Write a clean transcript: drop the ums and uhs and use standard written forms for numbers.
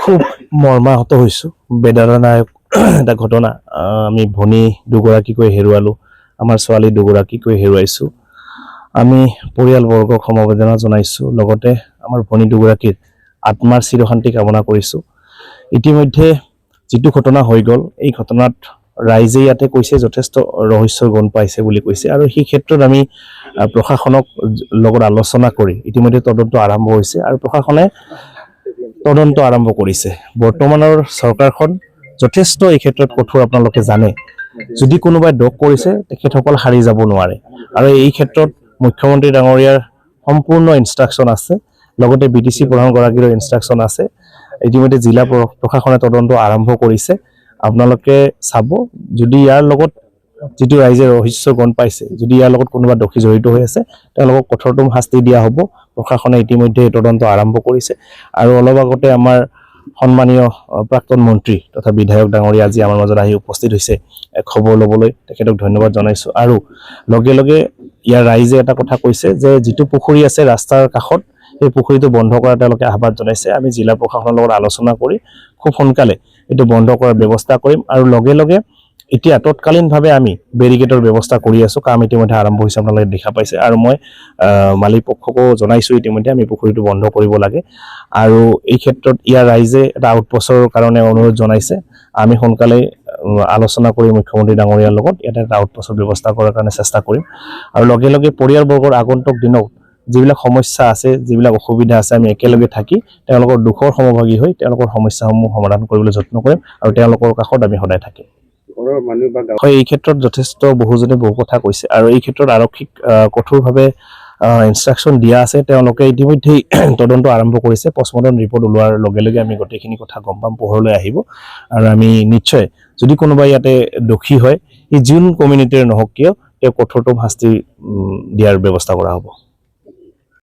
খুব মৰ্মাহত হৈছোঁ। বেদনাদায়ক এটা ঘটনা। আমি ভনী দুগৰাকীকৈ হেৰুৱালোঁ, আমাৰ ছোৱালী দুগৰাকীকৈ হেৰুৱাইছোঁ। আমি পৰিয়ালবৰ্গক সমবেদনা জনাইছোঁ, লগতে আমাৰ ভনী দুগৰাকীৰ আত্মাৰ চিৰশান্তি কামনা কৰিছোঁ। ইতিমধ্যে যিটো ঘটনা হৈ গ'ল, এই ঘটনাত ৰাইজে ইয়াতে কৈছে যথেষ্ট ৰহস্যৰ গণ পাইছে বুলি কৈছে, আৰু সেই ক্ষেত্ৰত আমি প্ৰশাসনক লগত আলোচনা কৰি ইতিমধ্যে তদন্ত আৰম্ভ হৈছে আৰু প্ৰশাসনে তদন্ত আৰম্ভ কৰিছে। বৰ্তমানৰ চৰকাৰখন যথেষ্ট এই ক্ষেত্ৰত কঠোৰ, আপোনালোকে জানে। যদি কোনোবাই দোষ কৰিছে তেখেতসকল সাৰি যাব নোৱাৰে, আৰু এই ক্ষেত্ৰত মুখ্যমন্ত্ৰী ডাঙৰীয়াৰ সম্পূৰ্ণ ইনষ্ট্ৰাকশ্যন আছে, লগতে BTC প্ৰধানগৰাকীৰো ইনষ্ট্ৰাকশ্যন আছে। ইতিমধ্যে জিলা প্ৰশাসনে তদন্ত আৰম্ভ কৰিছে। আপোনালোকে চাব, যদি ইয়াৰ লগত যিটো ৰাইজে ৰহস্য গণ পাইছে, যদি ইয়াৰ লগত কোনোবা দোষী জড়িত হৈ আছে, তেওঁলোকক কঠোৰতম শাস্তি দিয়া হ'ব। প্ৰশাসনে ইতিমধ্যে তদন্ত আৰম্ভ কৰিছে, আৰু অলপ আগতে আমাৰ সন্মানীয় প্ৰাক্তন মন্ত্ৰী তথা বিধায়ক ডাঙৰীয়া আজি আমাৰ মাজত আহি উপস্থিত হৈছে খবৰ ল'বলৈ। তেখেতক ধন্যবাদ জনাইছোঁ। আৰু লগে লগে ইয়াৰ ৰাইজে এটা কথা কৈছে যে যিটো পুখুৰী আছে ৰাস্তাৰ কাষত, সেই পুখুৰীটো বন্ধ কৰাৰ তেওঁলোকে আহ্বান জনাইছে। আমি জিলা প্ৰশাসনৰ লগত আলোচনা কৰি খুব সোনকালে এইটো বন্ধ কৰাৰ ব্যৱস্থা কৰিম, আৰু লগে লগে এতিয়া তৎকালীনভাৱে আমি বেৰিকেডৰ ব্যৱস্থা কৰি আছোঁ। কাম ইতিমধ্যে আৰম্ভ হৈছে, আপোনালোকে দেখা পাইছে, আৰু মই মালিক পক্ষকো জনাইছোঁ ইতিমধ্যে আমি পুখুৰীটো বন্ধ কৰিব লাগে। আৰু এই ক্ষেত্ৰত ইয়াৰ ৰাইজে এটা আউটপোষ্টৰ কাৰণে অনুৰোধ জনাইছে। আমি সোনকালে আলোচনা কৰি মুখ্যমন্ত্ৰী ডাঙৰীয়াৰ লগত ইয়াতে এটা আউটপোষ্টৰ ব্যৱস্থা কৰাৰ কাৰণে চেষ্টা কৰিম, আৰু লগে লগে পৰিয়ালবৰ্গৰ আগন্তুক দিনত যিবিলাক সমস্যা আছে, যিবিলাক অসুবিধা আছে, আমি একেলগে থাকি তেওঁলোকৰ দুখৰ সমভাগী হৈ তেওঁলোকৰ সমস্যাসমূহ সমাধান কৰিবলৈ যত্ন কৰিম, আৰু তেওঁলোকৰ কাষত আমি সদায় থাকিম। হয়, এই ক্ষেত্ৰত যথেষ্ট বহুজনে বহু কথা কৈছে, আৰু এই ক্ষেত্ৰত আৰক্ষীক কঠোৰভাৱে ইনষ্ট্ৰাকশ্যন দিয়া আছে। তেওঁলোকে ইতিমধ্যেই তদন্ত আৰম্ভ কৰিছে। পষ্টমৰ্টম ৰিপৰ্ট ওলোৱাৰ লগে লগে আমি গোটেইখিনি কথা গম পাম, পোহৰলৈ আহিব, আৰু আমি নিশ্চয় যদি কোনোবা ইয়াতে দোষী হয়, সি যোন কমিউনিটিৰ নহওক কিয়, তেওঁ কঠোৰতম শাস্তি দিয়াৰ ব্যৱস্থা কৰা হ'ব।